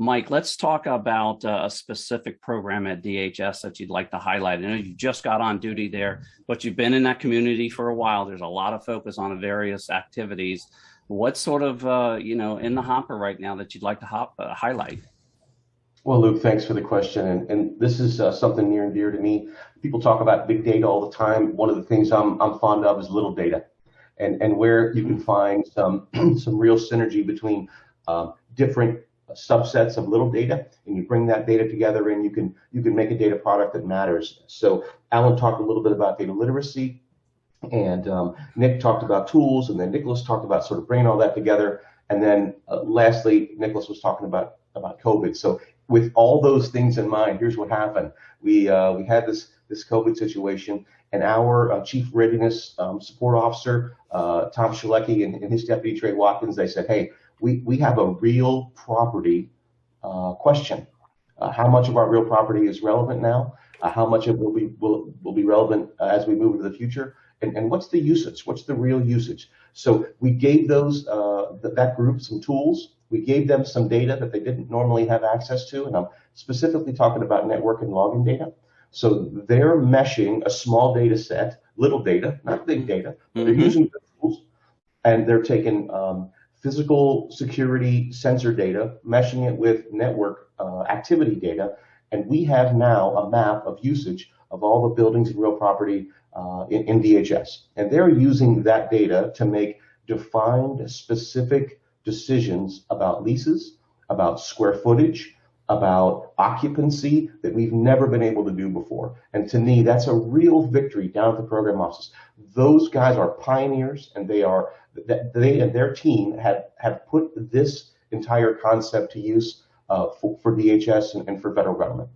Mike, let's talk about a specific program at DHS that you'd like to highlight. I know you just got on duty there, but you've been in that community for a while. There's a lot of focus on various activities. What's sort of, in the hopper right now that you'd like to highlight? Well, Luke, thanks for the question. And this is something near and dear to me. People talk about big data all the time. One of the things I'm fond of is little data, and where you can find some some real synergy between different subsets of little data, and you bring that data together, and you can make a data product that matters. So Alan talked a little bit about data literacy, and Nick talked about tools, and then Nicholas talked about sort of bringing all that together. And then lastly, Nicholas was talking about COVID. So with all those things in mind, here's what happened. We had this COVID situation, and our Chief Readiness Support Officer, Tom Shalecki, and his deputy, Trey Watkins, they said, hey, we have a real property question. How much of our real property is relevant now? How much of it will be relevant as we move into the future? And what's the usage? What's the real usage? So we gave that group some tools. We gave them some data that they didn't normally have access to, and I'm specifically talking about network and login data. So they're meshing a small data set, little data, not big data, but they're using the tools, and they're taking physical security sensor data, meshing it with network activity data, and we have now a map of usage of all the buildings and real property in DHS. And they're using that data to make defined, specific decisions about leases, about square footage, about occupancy that we've never been able to do before. And to me, that's a real victory down at the program offices. Those guys are pioneers, and they and their team have put this entire concept to use for DHS and for federal government.